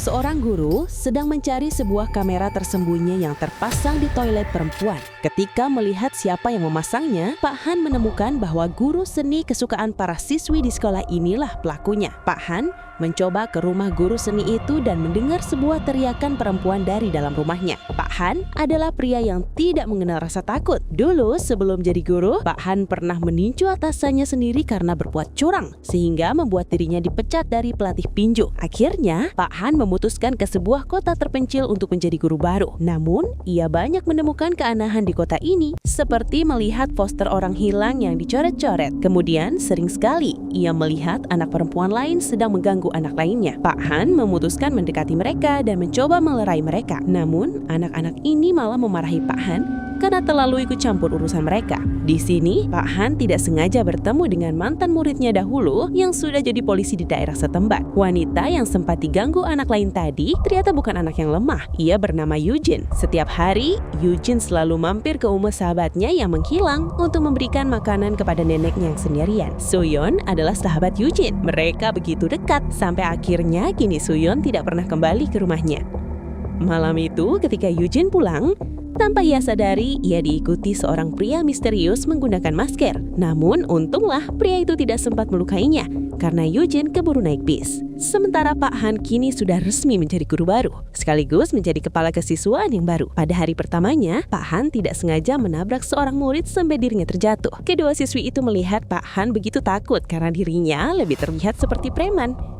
Seorang guru sedang mencari sebuah kamera tersembunyi yang terpasang di toilet perempuan. Ketika melihat siapa yang memasangnya, Pak Han menemukan bahwa guru seni kesukaan para siswi di sekolah inilah pelakunya. Pak Han mencoba ke rumah guru seni itu dan mendengar sebuah teriakan perempuan dari dalam rumahnya. Pak Han adalah pria yang tidak mengenal rasa takut. Dulu sebelum jadi guru, Pak Han pernah meninju atasannya sendiri karena berbuat curang, sehingga membuat dirinya dipecat dari pelatih pinju. Akhirnya, Pak Han memutuskan ke sebuah kota terpencil untuk menjadi guru baru. Namun, ia banyak menemukan keanehan di kota ini, seperti melihat poster orang hilang yang dicoret-coret. Kemudian, sering sekali ia melihat anak perempuan lain sedang mengganggu anak lainnya. Pak Han memutuskan mendekati mereka dan mencoba melerai mereka. Namun, anak-anak ini malah memarahi Pak Han karena terlalu ikut campur urusan mereka. Di sini, Pak Han tidak sengaja bertemu dengan mantan muridnya dahulu yang sudah jadi polisi di daerah setempat. Wanita yang sempat diganggu anak lain tadi ternyata bukan anak yang lemah. Ia bernama Eugene. Setiap hari, Eugene selalu mampir ke rumah sahabatnya yang menghilang untuk memberikan makanan kepada neneknya yang sendirian. Soo-yeon adalah sahabat Eugene. Mereka begitu dekat sampai akhirnya kini Soo-yeon tidak pernah kembali ke rumahnya. Malam itu, ketika Eugene pulang, tanpa ia sadari, ia diikuti seorang pria misterius menggunakan masker. Namun, untunglah pria itu tidak sempat melukainya karena Eugene keburu naik bis. Sementara Pak Han kini sudah resmi menjadi guru baru, sekaligus menjadi kepala kesiswaan yang baru. Pada hari pertamanya, Pak Han tidak sengaja menabrak seorang murid sampai dirinya terjatuh. Kedua siswi itu melihat Pak Han begitu takut karena dirinya lebih terlihat seperti preman.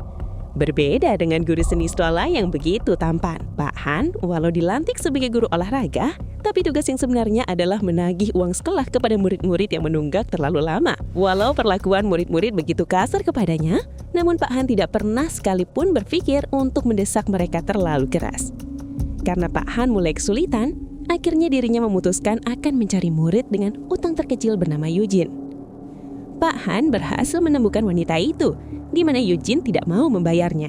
Berbeda dengan guru seni sekolah yang begitu tampan, Pak Han walau dilantik sebagai guru olahraga, tapi tugas yang sebenarnya adalah menagih uang sekolah kepada murid-murid yang menunggak terlalu lama. Walau perlakuan murid-murid begitu kasar kepadanya, namun Pak Han tidak pernah sekalipun berpikir untuk mendesak mereka terlalu keras. Karena Pak Han mulai kesulitan, akhirnya dirinya memutuskan akan mencari murid dengan utang terkecil bernama Eugene. Pak Han berhasil menemukan wanita itu, di mana Eugene tidak mau membayarnya.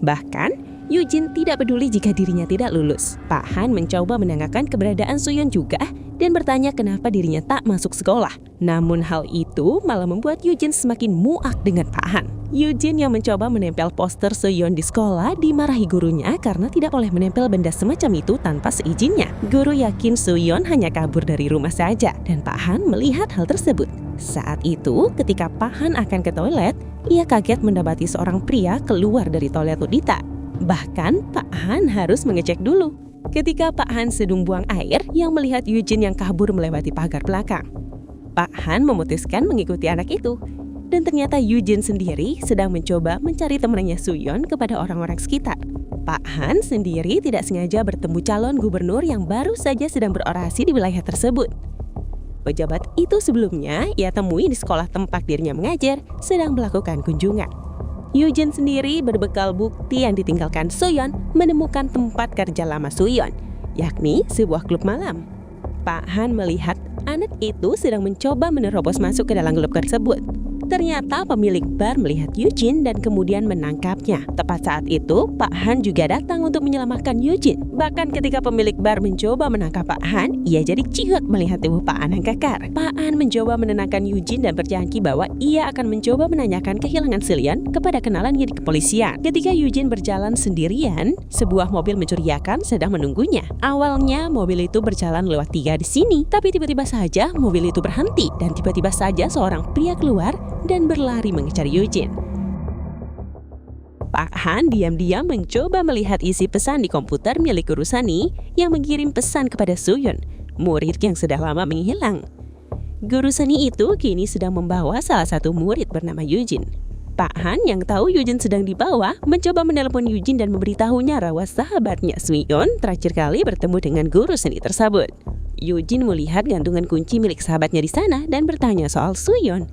Bahkan, Eugene tidak peduli jika dirinya tidak lulus. Pak Han mencoba menanyakan keberadaan Soo-yeon juga dan bertanya kenapa dirinya tak masuk sekolah. Namun hal itu malah membuat Eugene semakin muak dengan Pak Han. Eugene yang mencoba menempel poster Soo-yeon di sekolah dimarahi gurunya karena tidak boleh menempel benda semacam itu tanpa seizinnya. Guru yakin Soo-yeon hanya kabur dari rumah saja dan Pak Han melihat hal tersebut. Saat itu, ketika Pak Han akan ke toilet, ia kaget mendapati seorang pria keluar dari toilet wanita. Bahkan, Pak Han harus mengecek dulu. Ketika Pak Han sedang buang air, yang melihat Eugene yang kabur melewati pagar belakang. Pak Han memutuskan mengikuti anak itu. Dan ternyata Eugene sendiri sedang mencoba mencari temannya Soo-yeon kepada orang-orang sekitar. Pak Han sendiri tidak sengaja bertemu calon gubernur yang baru saja sedang berorasi di wilayah tersebut. Pejabat itu sebelumnya ia temui di sekolah tempat dirinya mengajar sedang melakukan kunjungan. Eugene sendiri berbekal bukti yang ditinggalkan Soo-yeon menemukan tempat kerja lama Soo-yeon, yakni sebuah klub malam. Pak Han melihat anak itu sedang mencoba menerobos masuk ke dalam klub tersebut. Ternyata pemilik bar melihat Eugene dan kemudian menangkapnya. Tepat saat itu, Pak Han juga datang untuk menyelamatkan Eugene. Bahkan ketika pemilik bar mencoba menangkap Pak Han, ia jadi ciut melihat tubuh Pak Han yang kekar. Pak Han mencoba menenangkan Eugene dan berjanji bahwa ia akan mencoba menanyakan kehilangan Soo-yeon kepada kenalannya di kepolisian. Ketika Eugene berjalan sendirian, sebuah mobil mencurigakan sedang menunggunya. Awalnya mobil itu berjalan lewat 3 di sini, tapi tiba-tiba saja mobil itu berhenti dan tiba-tiba saja seorang pria keluar dan berlari mengejar Eugene. Pak Han diam-diam mencoba melihat isi pesan di komputer milik guru seni yang mengirim pesan kepada Soo-yeon, murid yang sudah lama menghilang. Guru seni itu kini sedang membawa salah satu murid bernama Eugene. Pak Han yang tahu Eugene sedang dibawa mencoba menelepon Eugene dan memberitahunya bahwa sahabatnya Soo-yeon terakhir kali bertemu dengan guru seni tersebut. Eugene melihat gantungan kunci milik sahabatnya di sana dan bertanya soal Soo-yeon.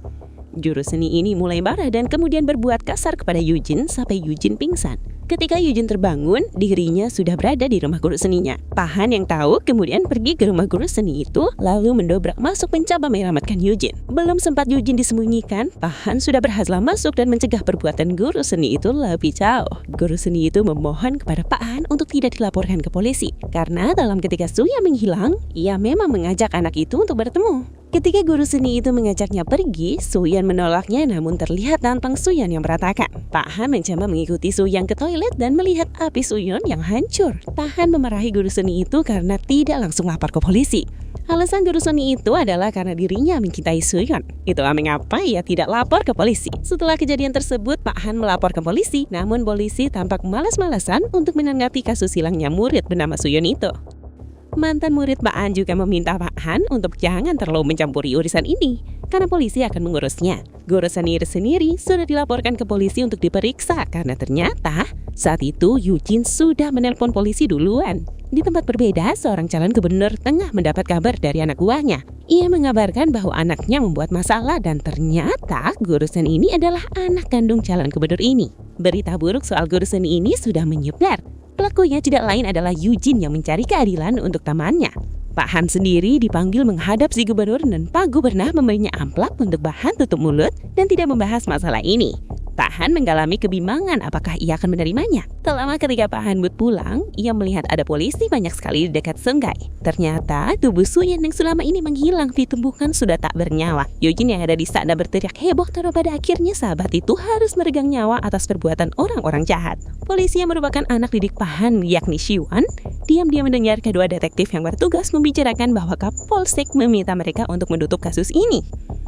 Juru seni ini mulai marah dan kemudian berbuat kasar kepada Eugene sampai Eugene pingsan. Ketika Eugene terbangun, dirinya sudah berada di rumah guru seninya. Pak Han yang tahu kemudian pergi ke rumah guru seni itu lalu mendobrak masuk mencoba menyelamatkan Eugene. Belum sempat Eugene disembunyikan, Pak Han sudah berhasil masuk dan mencegah perbuatan guru seni itu lebih jauh. Guru seni itu memohon kepada Pak Han untuk tidak dilaporkan ke polisi karena dalam ketika Soo-yeon menghilang, ia memang mengajak anak itu untuk bertemu. Ketika guru seni itu mengajaknya pergi, Suyan menolaknya namun terlihat tampang Suyan yang berantakan. Pak Han mencoba mengikuti Suyan ke toilet dan melihat api Suyan yang hancur. Pak Han memarahi guru seni itu karena tidak langsung lapor ke polisi. Alasan guru seni itu adalah karena dirinya mencintai Suyan. Itulah mengapa ia tidak lapor ke polisi. Setelah kejadian tersebut, Pak Han melapor ke polisi, namun polisi tampak malas-malasan untuk menanggapi kasus hilangnya murid bernama Suyan itu. Mantan murid Pak Han juga meminta Pak Han untuk jangan terlalu mencampuri urusan ini, karena polisi akan mengurusnya. Guru sendiri sudah dilaporkan ke polisi untuk diperiksa karena ternyata saat itu Eugene sudah menelpon polisi duluan. Di tempat berbeda, seorang calon gubernur tengah mendapat kabar dari anak buahnya. Ia mengabarkan bahwa anaknya membuat masalah dan ternyata guru seni ini adalah anak kandung calon gubernur ini. Berita buruk soal guru seni ini sudah menyebar. Pelakunya tidak lain adalah Eugene yang mencari keadilan untuk temannya. Pak Han sendiri dipanggil menghadap si gubernur dan Pak Gubernur memberinya amplop untuk Pak Han tutup mulut dan tidak membahas masalah ini. Pak Han mengalami kebimbangan apakah ia akan menerimanya. Tak lama ketika Pak Han pulang, ia melihat ada polisi banyak sekali di dekat sungai. Ternyata tubuh Suyan yang selama ini menghilang ditemukan sudah tak bernyawa. Eugene yang ada di sana berteriak heboh karena pada akhirnya sahabat itu harus meregang nyawa atas perbuatan orang-orang jahat. Polisi yang merupakan anak didik Pak Han yakni Siwan diam-diam mendengar kedua detektif yang bertugas membicarakan bahwa Kapolsek meminta mereka untuk menutup kasus ini.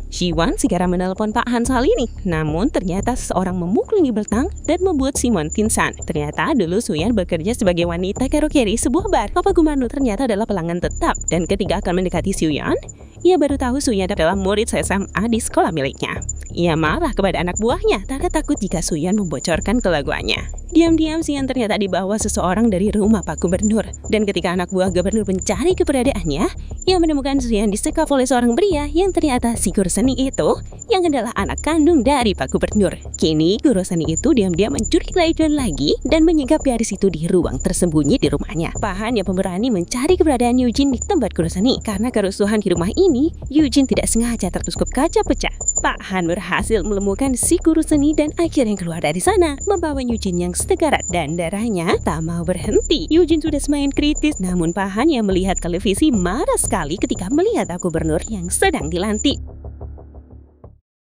Siwan segera menelpon Pak Han soal ini, namun ternyata seseorang memukulinya beltang dan membuat Simon pingsan. Ternyata dulu Suyan bekerja sebagai wanita karaoke di sebuah bar. Bapak Gubernur ternyata adalah pelanggan tetap, dan ketika akan mendekati Suyan, ia baru tahu Suyan adalah murid SMA di sekolah miliknya. Ia marah kepada anak buahnya karena takut jika Suyan membocorkan kelakuannya. Diam-diam Suyan ternyata dibawa seseorang dari rumah Pak Gubernur, dan ketika anak buah gubernur mencari keberadaannya, ia menemukan Suyan disekap oleh seorang pria yang ternyata si guru seni itu yang adalah anak kandung dari Pak Gubernur. Kini guru seni itu diam-diam mencurigai lagi dan menyingkap gadis itu di ruang tersembunyi di rumahnya. Pak Han yang pemberani mencari keberadaan Eugene di tempat guru seni. Karena kerusuhan di rumah ini, Eugene tidak sengaja tertusuk kaca pecah. Pak Han berhasil menemukan si guru seni dan akhirnya keluar dari sana, membawa Eugene yang sekarat dan darahnya tak mau berhenti. Eugene sudah semakin kritis, namun Pak Han yang melihat televisi marah sekali ketika melihat Pak Gubernur yang sedang dilantik.